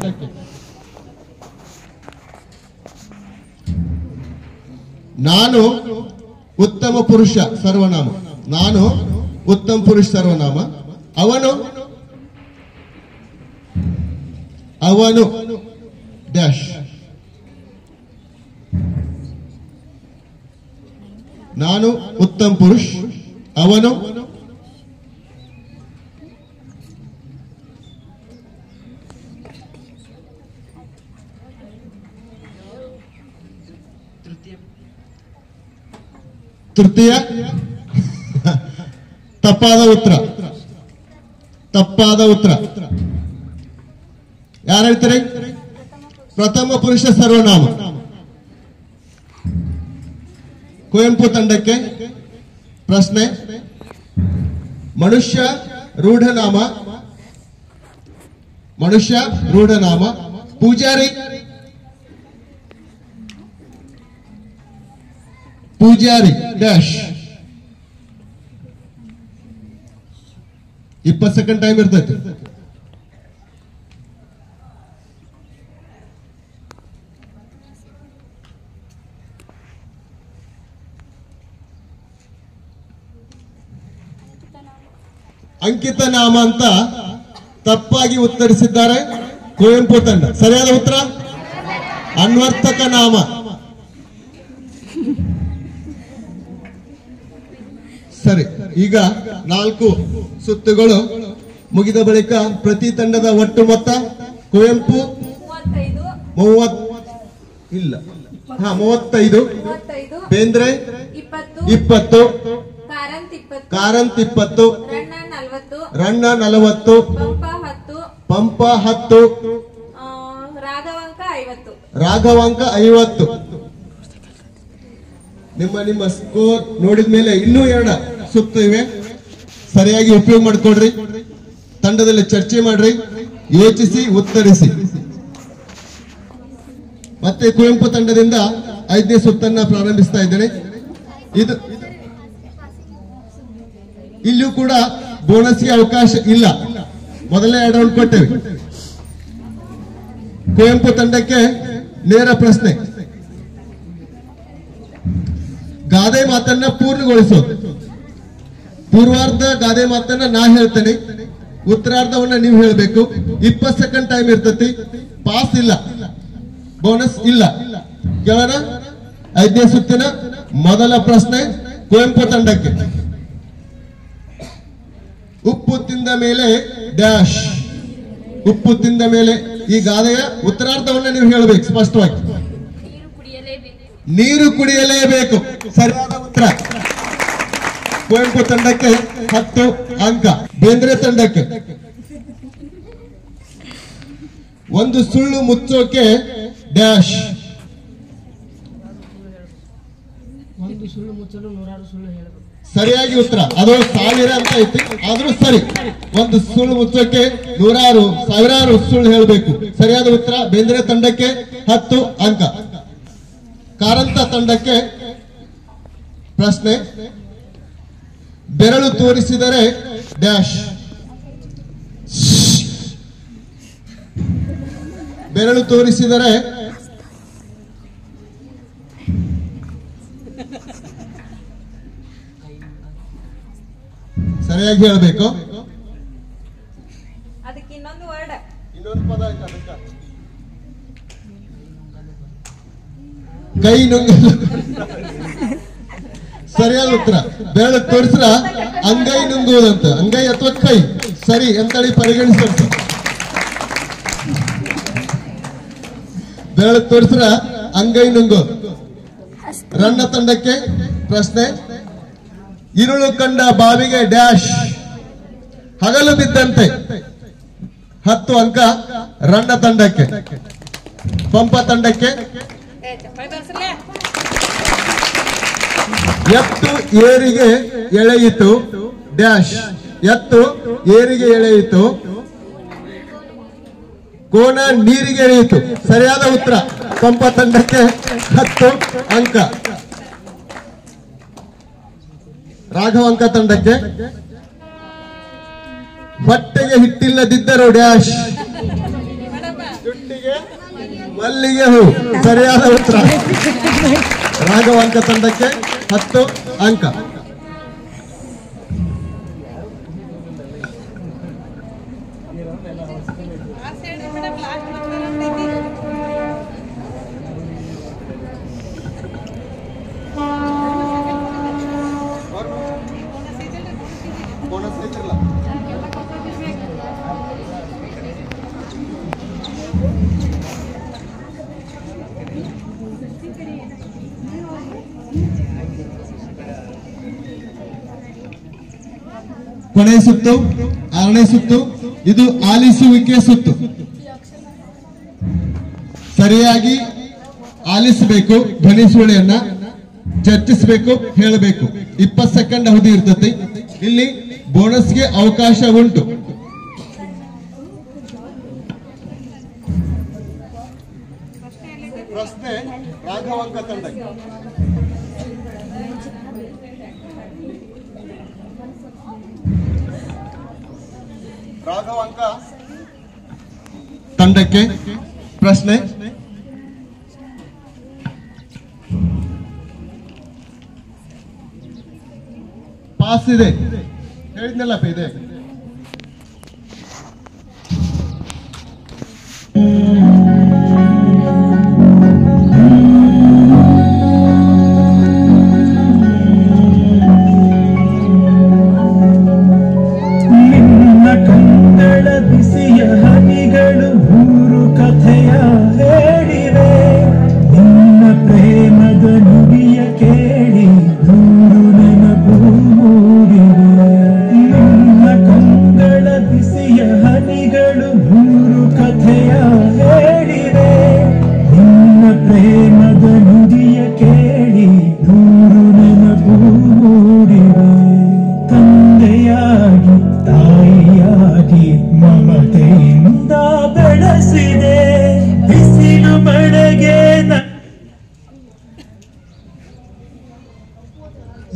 ನಾನು ಉತ್ತಮ ಪುರುಷ ಸರ್ವನಾಮ. ನಾನು ಉತ್ತಮ ಪುರುಷ ಸರ್ವನಾಮ. ಅವನು ಅವನು ಡ್ಯಾಶ್. ನಾನು ಉತ್ತಮ ಪುರುಷ್, ಅವನು ತೃತೀಯ. ತಪ್ಪಾದ ಉತ್ತರ. ತಪ್ಪಾದ ಉತ್ತರ ಯಾರು ಹೇಳ್ತಾರೆ? ಪ್ರಥಮ ಪುರುಷ ಸರ್ವನಾಮ. ಕುವೆಂಪು ತಂಡಕ್ಕೆ ಪ್ರಶ್ನೆ. ಮನುಷ್ಯ ರೂಢನಾಮ. ಮನುಷ್ಯ ರೂಢನಾಮ. ಪೂಜಾರಿ. ಪೂಜಾರಿ ಡ್ಯಾಶ್. 20 ಸೆಕೆಂಡ್ ಟೈಮ್ ಇರ್ತೈತಿ. ಅಂಕಿತ ನಾಮ ಅಂತ ತಪ್ಪಾಗಿ ಉತ್ತರಿಸಿದ್ದಾರೆ ಕುವೆಂಪು ತಂಡ. ಸರಿಯಾದ ಉತ್ತರ ಅನ್ವರ್ಥಕ ನಾಮ. ಸರಿ, ಈಗ 4 ಸುತ್ತುಗಳು ಮುಗಿದ ಬಳಿಕ ಪ್ರತಿ ತಂಡದ ಒಟ್ಟು ಮೊತ್ತ ಕುವೆಂಪು 35, ಬೇಂದ್ರೆ 20, ಕಾರಂತ್ 20, ರಣ್ಣ 40, ಪಂಪ 10, ರಾಘವಾಂಕ 50. ನಿಮ್ಮ ಸ್ಕೋರ್ ನೋಡಿದ ಮೇಲೆ ಇನ್ನೂ 2 ಸುತ್ತು ಇವೆ. ಸರಿಯಾಗಿ ಉಪಯೋಗ ಮಾಡಿಕೊಡ್ರಿ. ತಂಡದಲ್ಲಿ ಚರ್ಚೆ ಮಾಡ್ರಿ, ಯೋಚಿಸಿ ಉತ್ತರಿಸಿ. ಮತ್ತೆ ಕುವೆಂಪು ತಂಡದಿಂದ 5ನೇ ಸುತ್ತನ್ನ ಪ್ರಾರಂಭಿಸ್ತಾ ಇದ್ದೇನೆ. ಇಲ್ಲಿಯೂ ಕೂಡ ಬೋನಸ್ಗೆ ಅವಕಾಶ ಇಲ್ಲ. ಮೊದಲನೇ 2 ರೌಂಡ್ ಕೊಟ್ಟೇವೆ. ಕುವೆಂಪು ತಂಡಕ್ಕೆ ನೇರ ಪ್ರಶ್ನೆ. ಗಾದೆ ಮಾತನ್ನ ಪೂರ್ಣಗೊಳಿಸೋದು. ಪೂರ್ವಾರ್ಧ ಗಾದೆ ಮಾತನ್ನ ನಾ ಹೇಳ್ತೇನೆ, ಉತ್ತರಾರ್ಧವನ್ನ ನೀವು ಹೇಳಬೇಕು. 20 ಸೆಕೆಂಡ್ ಟೈಮ್ ಇರ್ತತಿ. ಪಾಸ್ ಇಲ್ಲ, ಬೋನಸ್ ಇಲ್ಲ. ಕೇಳೋಣ. 5ನೇ ಸುತ್ತಿನ ಮೊದಲ ಪ್ರಶ್ನೆ ಕುವೆಂಪು ತಂಡಕ್ಕೆ. ಉಪ್ಪು ತಿಂದ ಮೇಲೆ ಡ್ಯಾಶ್. ಉಪ್ಪು ತಿಂದ ಮೇಲೆ ಈ ಗಾದೆಯ ಉತ್ತರಾರ್ಧವನ್ನ ನೀವು ಹೇಳಬೇಕು ಸ್ಪಷ್ಟವಾಗಿ. ನೀರು ಕುಡಿಯಲೇಬೇಕು. ಸರಿಯಾದ ಉತ್ತರ. ಕುವೆಂಪು ತಂಡಕ್ಕೆ 10 ಅಂಕ. ಬೇಂದ್ರೆ ತಂಡಕ್ಕೆ ಒಂದು ಸುಳ್ಳು ಮುಚ್ಚೋಕೆ ಡ್ಯಾಶ್. ಸರಿಯಾಗಿ ಉತ್ತರ. ಅದು 1000 ಅಂತ ಐತಿ, ಆದ್ರೂ ಸರಿ. ಒಂದು ಸುಳ್ಳು ಮುಚ್ಚೋಕೆ 100 ಸಾವಿರಾರು ಸುಳ್ಳು ಹೇಳಬೇಕು. ಸರಿಯಾದ ಉತ್ತರ. ಬೇಂದ್ರೆ ತಂಡಕ್ಕೆ 10 ಅಂಕ. ಕಾರಂತ ತಂಡಕ್ಕೆ ಪ್ರಶ್ನೆ. ಬೆರಳು ತೋರಿಸಿದರೆ ಡ್ಯಾಶ್. ಬೆರಳು ತೋರಿಸಿದರೆ ಸರಿಯಾಗಿ ಹೇಳಬೇಕು. ಇನ್ನೊಂದು ಪದ ಕೈ ನುಂಗಲು. ಸರಿಯಾದ ಉತ್ತರ. ಬೆರಳು ತೋರಿಸ್ರ ಅಂಗೈ ನುಂಗುವುದಂತ. ಅಂಗೈ ಅಥವಾ ಕೈ ಸರಿ ಅಂತೇಳಿ ಪರಿಗಣಿಸ. ಬೆರಳು ತೋರಿಸ್ರ ಅಂಗೈ ನುಂಗೋದು. ರಣ್ಣ ತಂಡಕ್ಕೆ ಪ್ರಶ್ನೆ. ಇರುಳು ಕಂಡ ಬಾವಿಗೆ ಡ್ಯಾಶ್. ಹಗಲು ಬಿದ್ದಂತೆ 10 ಅಂಕ ರಣ್ಣ ತಂಡಕ್ಕೆ. ಪಂಪ ತಂಡಕ್ಕೆ ಎತ್ತು ಏರಿಗೆ ಎಳೆಯಿತು ಡ್ಯಾಶ್. ಎತ್ತು ಏರಿಗೆ ಎಳೆಯಿತು, ಕೋನ ನೀರಿಗೆ ಎಳೆಯಿತು. ಸರಿಯಾದ ಉತ್ತರ. ಪಂಪ ತಂಡಕ್ಕೆ 10 ಅಂಕ. ರಾಘವಾಂಕ ತಂಡಕ್ಕೆ ಹೊಟ್ಟೆಗೆ ಹಿಟ್ಟಿಲ್ಲದಿದ್ದರು ಡ್ಯಾಶ್. ಜುಟ್ಟಿಗೆ ಮಲ್ಲಿಗೆ ಹೂ. ಸರಿಯಾದ ಉತ್ತರ. ರಾಘವಾಂಕ ತಂಡಕ್ಕೆ 10 ಅಂಕ. ಕೊನೆಯ ಸುತ್ತು 6ನೇ ಸುತ್ತು. ಇದು ಆಲಿಸುವಿಕೆ ಸುತ್ತು. ಸರಿಯಾಗಿ ಆಲಿಸಬೇಕು, ಧ್ವನಿ ಸುಳಿಯನ್ನ ಚರ್ಚಿಸಬೇಕು, ಹೇಳಬೇಕು. 20 ಸೆಕೆಂಡ್ ಅವಧಿ ಇರ್ತದೆ. ಇಲ್ಲಿ ಬೋನಸ್ಗೆ ಅವಕಾಶ ಉಂಟು. ಪ್ರಶ್ನೆ ರಾಘವಂಕ ತಂಡಕ್ಕೆ. ರಾಘವಂಕ ತಂಡಕ್ಕೆ ಪ್ರಶ್ನೆ. ಪಾಸ್ ಇದೆ ಹೇಳಿದ್ನಲ್ಲಪ್ಪ, ಇದೆ.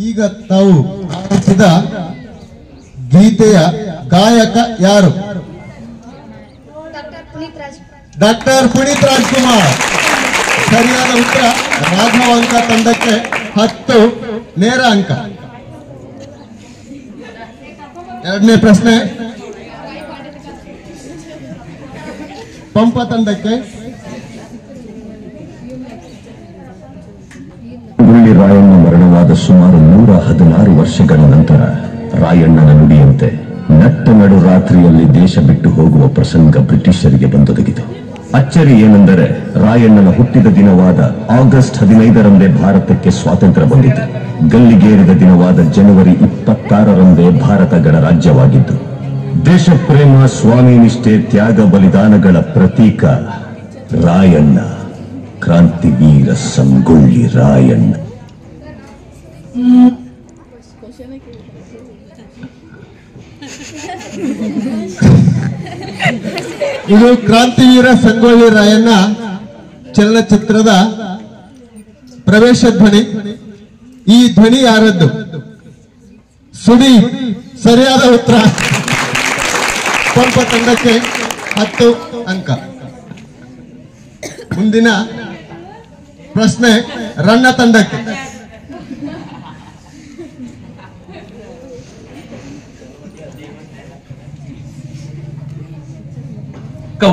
ಈಗ ತಾವು ಆಲಿಸಿದ ಗೀತೆಯ ಗಾಯಕ ಯಾರು? ಡಾಕ್ಟರ್ ಪುನೀತ್ ರಾಜ್ಕುಮಾರ್. ಸರಿಯಾದ ಉತ್ತರ. ರಾಘವಂಕ ತಂಡಕ್ಕೆ 10 ನೇರ ಅಂಕ. ಎರಡನೇ ಪ್ರಶ್ನೆ ಪಂಪ ತಂಡಕ್ಕೆ. ರಾಯಣ್ಣ ಮರಣವಾದ ಸುಮಾರು 116 ವರ್ಷಗಳ ನಂತರ ರಾಯಣ್ಣನ ನುಡಿಯಂತೆ ನಟ್ಟ ನಡು ರಾತ್ರಿಯಲ್ಲಿ ದೇಶ ಬಿಟ್ಟು ಹೋಗುವ ಪ್ರಸಂಗ ಬ್ರಿಟಿಷರಿಗೆ ಬಂದೊದಗಿತು. ಅಚ್ಚರಿ ಏನೆಂದರೆ ರಾಯಣ್ಣನ ಹುಟ್ಟಿದ ದಿನವಾದ ಆಗಸ್ಟ್ 15ರಂದೇ ಭಾರತಕ್ಕೆ ಸ್ವಾತಂತ್ರ್ಯ ಬಂದಿತು. ಗಲ್ಲಿಗೇರಿದ ದಿನವಾದ ಜನವರಿ 26ರಂದೇ ಭಾರತ ಗಣರಾಜ್ಯವಾಗಿದ್ದು. ದೇಶ ಪ್ರೇಮ, ಸ್ವಾಮಿ ನಿಷ್ಠೆ, ತ್ಯಾಗ ಬಲಿದಾನಗಳ ಪ್ರತೀಕ ರಾಯಣ್ಣ, ಕ್ರಾಂತಿವೀರ ಸಂಗೊಳ್ಳಿ ರಾಯಣ್ಣ. ಇದು ಕ್ರಾಂತಿವೀರ ಸಂಗೊಳ್ಳಿ ರಾಯಣ್ಣ ಚಲನಚಿತ್ರದ ಪ್ರವೇಶ ಧ್ವನಿ. ಈ ಧ್ವನಿ ಯಾರದ್ದು? ಸುಡಿ. ಸರಿಯಾದ ಉತ್ತರ. ಪಂಪ ತಂಡಕ್ಕೆ 10 ಅಂಕ. ಮುಂದಿನ ಪ್ರಶ್ನೆ ರಣ್ಣ ತಂಡಕ್ಕೆ.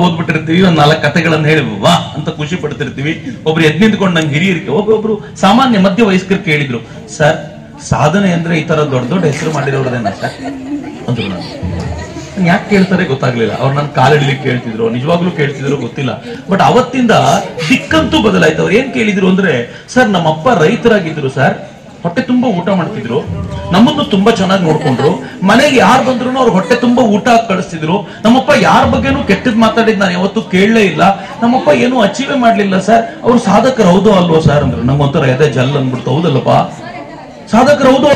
ಓದ್ಬಿಟ್ಟಿರ್ತೀವಿ, ಒಂದ್ 4 ಕಥೆಗಳನ್ನ ಹೇಳಿ ವಾ ಅಂತ ಖುಷಿ ಪಡ್ತಿರ್ತೀವಿ. ಒಬ್ರು ಎದ್ ನಿಂತ್ಕೊಂಡು ನಂಗೆ ಹಿರಿಯರಿಗೆ, ಒಬ್ಬೊಬ್ರು ಸಾಮಾನ್ಯ ಮಧ್ಯ ವಯಸ್ಕರು ಕೇಳಿದ್ರು, ಸರ್ ಸಾಧನೆ ಅಂದ್ರೆ ಈ ತರ ದೊಡ್ಡ ದೊಡ್ಡ ಹೆಸರು ಮಾಡಿರೋದೇನ ಸರ್ ಅಂದ್ರು. ನಾನು ಯಾಕೆ ಕೇಳ್ತಾರೆ ಗೊತ್ತಾಗ್ಲಿಲ್ಲ. ಅವ್ರು ನನ್ನ ಕಾಲಿಡ್ಲಿಕ್ಕೆ ಕೇಳ್ತಿದ್ರು, ನಿಜವಾಗ್ಲೂ ಕೇಳ್ತಿದ್ರು ಗೊತ್ತಿಲ್ಲ. ಬಟ್ ಅವತ್ತಿಂದ ದಿಕ್ಕಂತೂ ಬದಲಾಯ್ತು. ಅವ್ರು ಏನ್ ಕೇಳಿದ್ರು ಅಂದ್ರೆ, ಸರ್ ನಮ್ಮಪ್ಪ ರೈತರಾಗಿದ್ರು ಸರ್, ಹೊಟ್ಟೆ ತುಂಬಾ ಊಟ ಮಾಡ್ತಿದ್ರು, ನಮ್ಮನ್ನು ತುಂಬಾ ಚೆನ್ನಾಗಿ ನೋಡ್ಕೊಂಡ್ರು, ಮನೆಗೆ ಯಾರು ಬಂದ್ರು ಅವ್ರು ಹೊಟ್ಟೆ ತುಂಬಾ ಊಟ ಕಳಿಸ್ತಿದ್ರು, ನಮ್ಮಪ್ಪ ಯಾರ ಬಗ್ಗೆನೂ ಕೆಟ್ಟದ್ ಮಾತಾಡಿದ್ ನಾನು ಯಾವತ್ತೂ ಕೇಳಲೇ ಇಲ್ಲ, ನಮ್ಮಪ್ಪ ಏನು ಅಚೀವೇ ಮಾಡ್ಲಿಲ್ಲ ಸರ್, ಅವ್ರು ಸಾಧಕರು ಹೌದೋ ಅಲ್ವೋ ಸರ್ ಅಂದ್ರು. ನಂಗೊಂಥರ ಎದೆ ಜಲ್ ಅಂದ್ಬಿಡ್ತು. ಹೌದಲ್ಲಪ್ಪ, ಸಾಧಕರು ಹೌದು.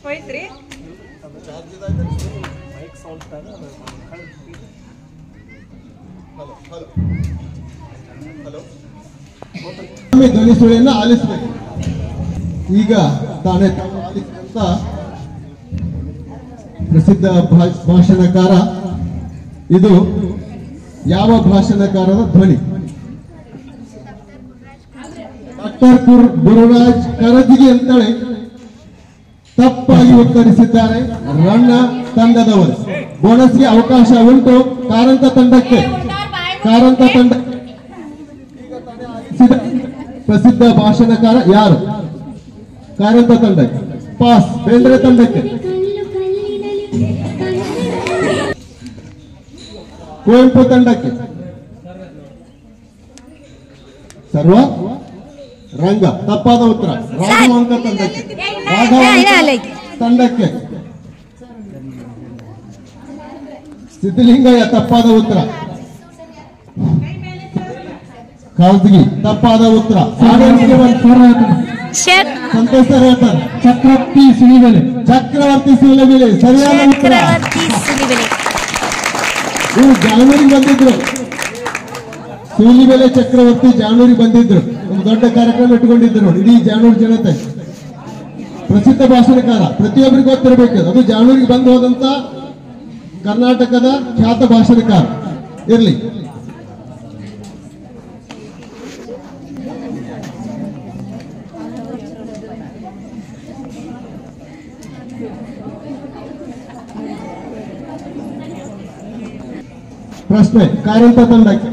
ಹೋಯ್ತ್ರಿ ಧ್ವನಿ ಸುಳಿಯನ್ನು ಆಲಿಸಬೇಕು. ಈಗ ತಾನೇ ಆಲಿಸಿದಂತ ಪ್ರಸಿದ್ಧ ಭಾಷಣಕಾರ ಇದು ಯಾವ ಭಾಷಣಕಾರರ ಧ್ವನಿ? ಡಾಕ್ಟರ್ ಗುರುರಾಜ್ ಕರಜಿಗಿ ಅಂತೇಳಿ ತಪ್ಪಾಗಿ ಉತ್ತರಿಸಿದ್ದಾರೆ ರಣ್ಣ ತಂಡದವರು. ಬೋನಸ್ಗೆ ಅವಕಾಶ ಉಂಟು ಕಾರಂತ ತಂಡಕ್ಕೆ. ಕಾರಂತ ತಂಡ ಪ್ರಸಿದ್ಧ ಭಾಷಣಕಾರ ಯಾರು? ಕಾರಂತ ತಂಡಕ್ಕೆ ಪಾಸ್. ಬೇಂದ್ರೆ ತಂಡಕ್ಕೆ ಕುವೆಂಪು ತಂಡಕ್ಕೆ ಸರ್ವ ರಂಗ ತಪ್ಪಾದ ಉತ್ತರ. ರಾಘವಾಂಕ ತಂಡಕ್ಕೆ ತಂಡಕ್ಕೆ ಸಿದ್ಧಲಿಂಗಯ್ಯ ತಪ್ಪಾದ ಉತ್ತರ. ಖಾಸಗಿ ತಪ್ಪಾದ ಉತ್ತರ. ಸಂತೋಷ್ ಸರ್ ಹೇಳ್ತಾರೆ ಚಕ್ರವರ್ತಿ ಸುಲಿಬೆಲೆ. ಚಕ್ರವರ್ತಿ ಸುಲಿಬೆಲೆ ಸರಿಯಾದ ಉತ್ತರ. ಇವರು ಜಾನೂರಿಗೆ ಬಂದಿದ್ರು. ಸೂಲಿಬೆಲೆ ಚಕ್ರವರ್ತಿ ಜಾನೂರಿಗೆ ಬಂದಿದ್ರು. ಒಂದು ದೊಡ್ಡ ಕಾರ್ಯಕ್ರಮ ಇಟ್ಕೊಂಡಿದ್ರು ಇಡೀ ಜಾನೂರು ಜನತೆ. ಪ್ರಸಿದ್ಧ ಭಾಷಣಕಾರ, ಪ್ರತಿಯೊಬ್ಬರಿಗೂ ಗೊತ್ತಿರಬೇಕು. ಅದು ಜಾನೂರಿಗೆ ಬಂದು ಹೋದಂತ ಕರ್ನಾಟಕದ ಖ್ಯಾತ ಭಾಷಣಕಾರ. ಇರ್ಲಿ, ಪ್ರಶ್ನೆ ಕಾರಂತ ತಂಡಕ್ಕೆ.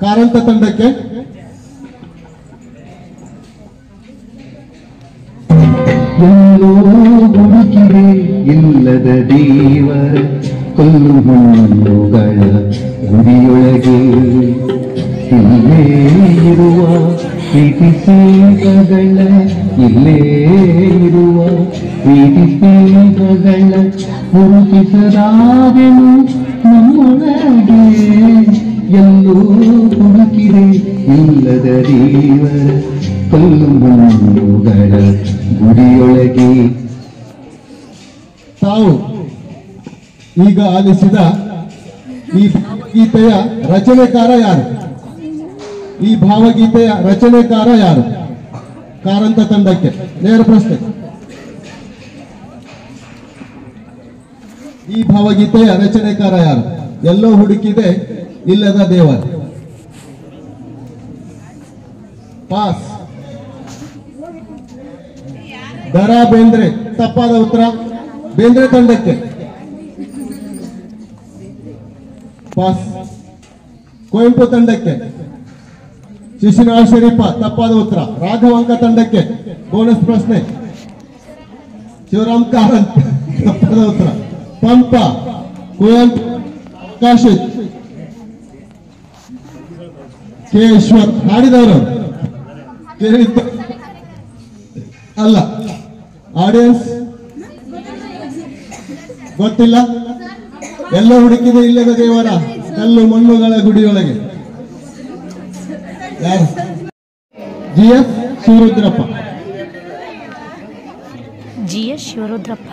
ಕಾರಂತ ತಂಡಕ್ಕೆ ಎಲ್ಲೋ ಹುಡುಕಿದೆ ಇಲ್ಲದ ದೇವರ ಕೊಲ್ಲು ಹುಣ್ಣುಗಳ ಗುಡಿಯೊಳಗೆ ಇಲ್ಲೇ ಇರುವ ಪ್ರೀತಿಸೀಗಗಳ ಇಲ್ಲೇ ಇರುವ ಪ್ರೀತಿಸೀಗಗಳ ಹುಡುಕಿಸದಾದೆನು ನಮ್ಮೊಳಗೆ. ಎಲ್ಲೋ ಹುಡುಕಿದೆ ಇಲ್ಲದ ದೇವರ ಕೊಲ್ಲು ಹುಣ್ಣುಗಳ ಗುಡಿಯೊಳಗೆ. ತಾವು ಈಗ ಆಲಿಸಿದ ಈ ಭಾವಗೀತೆಯ ರಚನೆಕಾರ ಯಾರು? ಈ ಭಾವಗೀತೆಯ ರಚನೆಕಾರ ಯಾರು? ಕಾರಂತ ತಂಡಕ್ಕೆ ನೇರ ಪ್ರಶ್ನೆ. ಈ ಭಾವಗೀತೆಯ ರಚನೆಕಾರ ಯಾರು? ಎಲ್ಲೋ ಹುಡುಕಿದೆ ಇಲ್ಲದ ದೇವರ. ಪಾಸ್. ದರಾ ಬೇಂದ್ರೆ ತಪ್ಪಾದ ಉತ್ತರ. ಬೇಂದ್ರೆ ತಂಡಕ್ಕೆ ಪಾಸ್. ಕುವೆಂಪು ತಂಡಕ್ಕೆ ಶಿಶುನಾಳ್ ಶರೀಫ ತಪ್ಪಾದ ಉತ್ತರ. ರಾಘವಾಂಕ ತಂಡಕ್ಕೆ ಬೋನಸ್ ಪ್ರಶ್ನೆ. ಶಿವರಾಮ್ ಕಾರಂತ್ ತಪ್ಪಾದ ಉತ್ತರ. ಪಂಪ, ಕುವೆಂಪು, ಕಾಶಿತ್, ಕೆ ಈಶ್ವರ್ ಹಾಡಿದವರು ಅಲ್ಲ. ಆಡಿಯನ್ಸ್ ಗೊತ್ತಿಲ್ಲ. ಎಲ್ಲ ಹುಡುಕಿದೆ ಇಲ್ಲದ ದೇವರ ಕಲ್ಲು ಮಣ್ಣುಗಳ ಗುಡಿಯೊಳಗೆ ಯಾರು? GS ಶಿವರುದ್ರಪ್ಪ. GS ಶಿವರುದ್ರಪ್ಪ.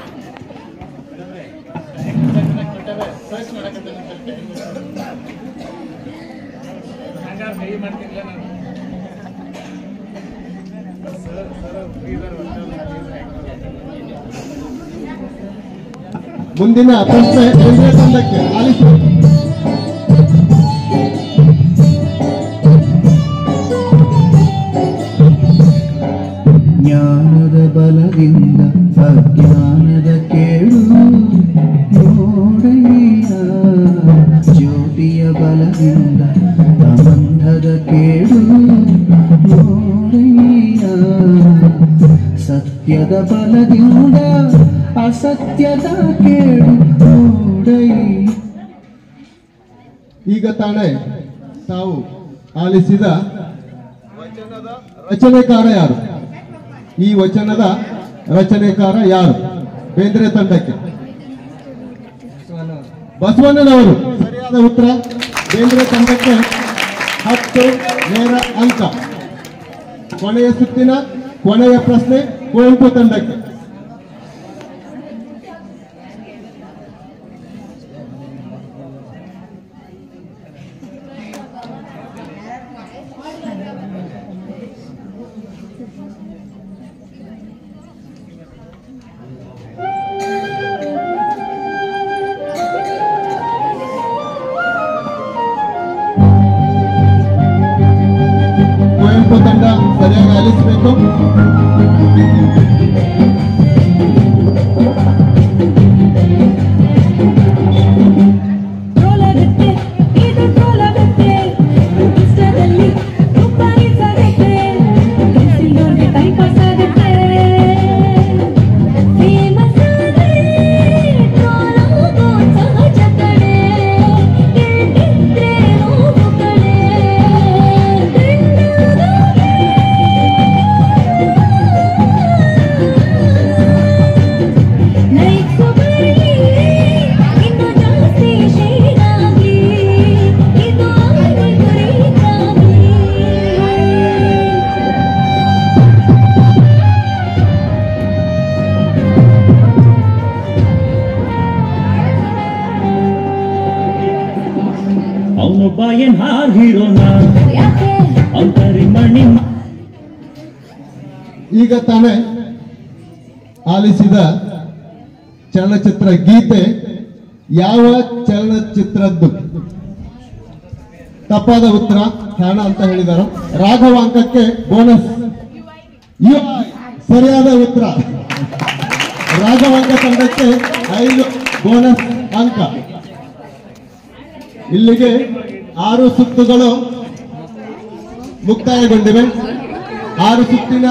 ಮುಂದಿನ ಪ್ರಶ್ನೆ ಕೇಂದ್ರ ತಂಡಕ್ಕೆ ಆಲಿಸಿ. ಜ್ಞಾನದ ಬಲದಿಂದ ಅಜ್ಞಾನದ ಕೇಳು ನೋಡಯ್ಯ, ಜ್ಯೋತಿಯ ಬಲದಿಂದ ಸಂಬಂಧದ ಕೇಳು ನೋಡಯ್ಯ, ಸತ್ಯದ ಬಲದಿಂದ ಅಸತ್ಯದ ಕೇಳು ನೋಡಯ್ಯ. ಈಗ ತಾನೇ ತಾವು ಆಲಿಸಿದ ರಚನೆಕಾರ ಯಾರು? ಈ ವಚನದ ರಚನೆಕಾರ ಯಾರು? ಬೇಂದ್ರೆ ತಂಡಕ್ಕೆ ಬಸವಣ್ಣನವರು ಸರಿಯಾದ ಉತ್ತರ. ಬೇಂದ್ರೆ ತಂಡಕ್ಕೆ 10 ನೇರ ಅಂಕ. ಕೊನೆಯ ಸುತ್ತಿನ ಕೊನೆಯ ಪ್ರಶ್ನೆ ಕುವೆಂಪು ತಂಡಕ್ಕೆ. ಕುವೆಂಪು ತಂಡ ಸರಿಯಾಗಿ ಆಲಿಸಬೇಕು. ಈಗ ತಾನೇ ಆಲಿಸಿದ ಚಲನಚಿತ್ರ ಗೀತೆ ಯಾವ ಚಲನಚಿತ್ರದ್ದು? ತಪ್ಪಾದ ಉತ್ತರ ಹಣ ಅಂತ ಹೇಳಿದಾರ. ರಾಘವ ಅಂಕಕ್ಕೆ ಬೋನಸ್. ಸರಿಯಾದ ಉತ್ತರ. ರಾಘವ ಅಂಕ ತಂಡಕ್ಕೆ 5 ಬೋನಸ್ ಅಂಕ. ಇಲ್ಲಿಗೆ 6 ಸುತ್ತುಗಳು ಮುಕ್ತಾಯಗೊಂಡಿವೆ. 6 ಸುತ್ತಿನ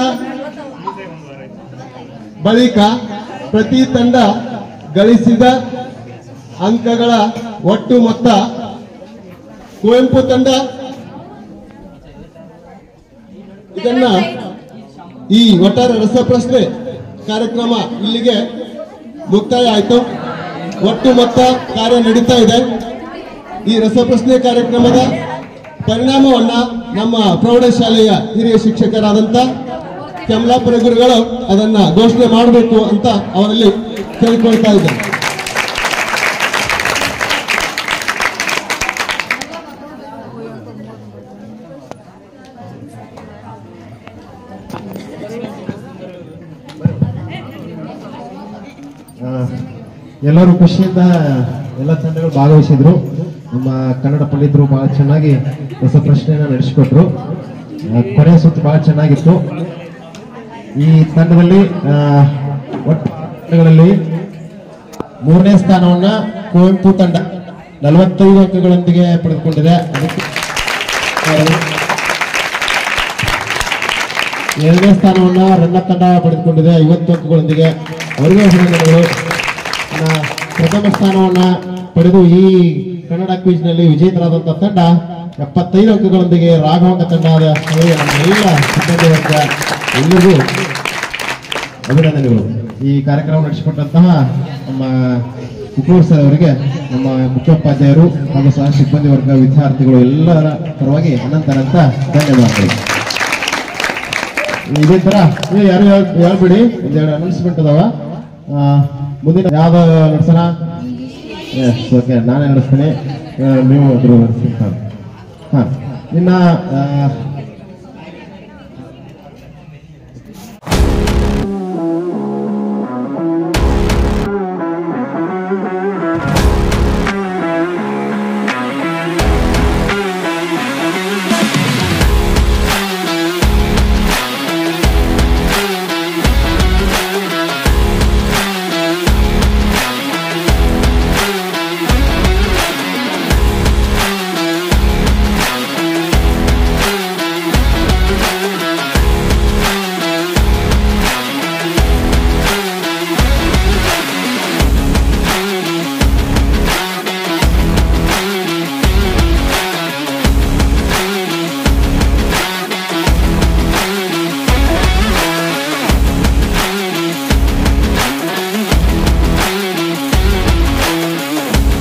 ಬಳಿಕ ಪ್ರತಿ ತಂಡ ಗಳಿಸಿದ ಅಂಕಗಳ ಒಟ್ಟು ಮೊತ್ತ ಕುವೆಂಪು ತಂಡ ಇದನ್ನ ಈ ಒಟ್ಟಾರೆ ರಸಪ್ರಶ್ನೆ ಕಾರ್ಯಕ್ರಮ ಇಲ್ಲಿಗೆ ಮುಕ್ತಾಯ ಆಯಿತು. ಒಟ್ಟು ಮೊತ್ತ ಕಾರ್ಯ ನಡೀತಾ ಇದೆ. ಈ ರಸಪ್ರಶ್ನೆ ಕಾರ್ಯಕ್ರಮದ ಪರಿಣಾಮವನ್ನ ನಮ್ಮ ಪ್ರೌಢಶಾಲೆಯ ಹಿರಿಯ ಶಿಕ್ಷಕರಾದಂತ ಕಮಲಾಪುರ ಗುರುಗಳು ಅದನ್ನ ಘೋಷಣೆ ಮಾಡಬೇಕು ಅಂತ ಅವರಲ್ಲಿ ಕೇಳಿಕೊಳ್ತಾ ಇದ್ದಾರೆ. ಎಲ್ಲರೂ ಖುಷಿಯಿಂದ ಎಲ್ಲ ತಂಡಗಳು ಭಾಗವಹಿಸಿದ್ರು. ನಮ್ಮ ಕನ್ನಡ ಪಂಡಿತರು ಬಹಳ ಚೆನ್ನಾಗಿ ಹೊಸ ಪ್ರಶ್ನೆಯನ್ನ ನಡೆಸಿಕೊಟ್ರು. ಕೊನೆಯ ಸುತ್ತು ಬಹಳ ಚೆನ್ನಾಗಿತ್ತು. ಈ ತಂಡದಲ್ಲಿ ಒಟ್ಟು ತಂಡಗಳಲ್ಲಿ 3ನೇ ಸ್ಥಾನವನ್ನ ಕುವೆಂಪು ತಂಡ 45 ಅಂಕಗಳೊಂದಿಗೆ ಪಡೆದುಕೊಂಡಿದೆ. ಅದಕ್ಕೆ 2ನೇ ಸ್ಥಾನವನ್ನ ರನ್ನ ತಂಡ ಪಡೆದುಕೊಂಡಿದೆ 50 ಅಂಕಗಳೊಂದಿಗೆ. ಅವರಿಗೆ ಅಭಿನಂದನೆಗಳು. ಪ್ರಥಮ ಸ್ಥಾನವನ್ನ ಪಡೆದು ಈ ಕನ್ನಡ ಕ್ವಿಜ್ ನಲ್ಲಿ ವಿಜೇತರಾದಂತಹ ತಂಡ 75 ಅಂಕಗಳೊಂದಿಗೆ ರಾಘವಂಕ ತಂಡದ ನಮ್ಮೆಲ್ಲ ಸಿಬ್ಬಂದಿ ವರ್ಗ ಎಲ್ಲರಿಗೂ ಅಭಿನಂದನೆಗಳು. ಈ ಕಾರ್ಯಕ್ರಮ ನಡೆಸಿಕೊಟ್ಟಂತಹ ನಮ್ಮ ಕುಕೂರ್ ಸರ್ ಅವರಿಗೆ, ನಮ್ಮ ಮುಖ್ಯೋಪಾಧ್ಯಾಯರು ಹಾಗೂ ಸಹ ಸಿಬ್ಬಂದಿ ವರ್ಗ, ವಿದ್ಯಾರ್ಥಿಗಳು ಎಲ್ಲರ ಪರವಾಗಿ ಅನಂತ ಧನ್ಯವಾದಗಳು. ಇದೇ ತರ ಯಾರು ಹೇಳ್ಬಿಡಿ, ಒಂದೆರಡು ಅನೌನ್ಸ್ಮೆಂಟ್ ಅದಾವ. ಮುಂದಿನ ಯಾವ್ದು ನಡೆಸೋಣ? ಓಕೆ, ನಾನೇ ನಡೆಸ್ತೀನಿ, ನೀವು ನಡೆಸಿ. ಹಾ, ಇನ್ನ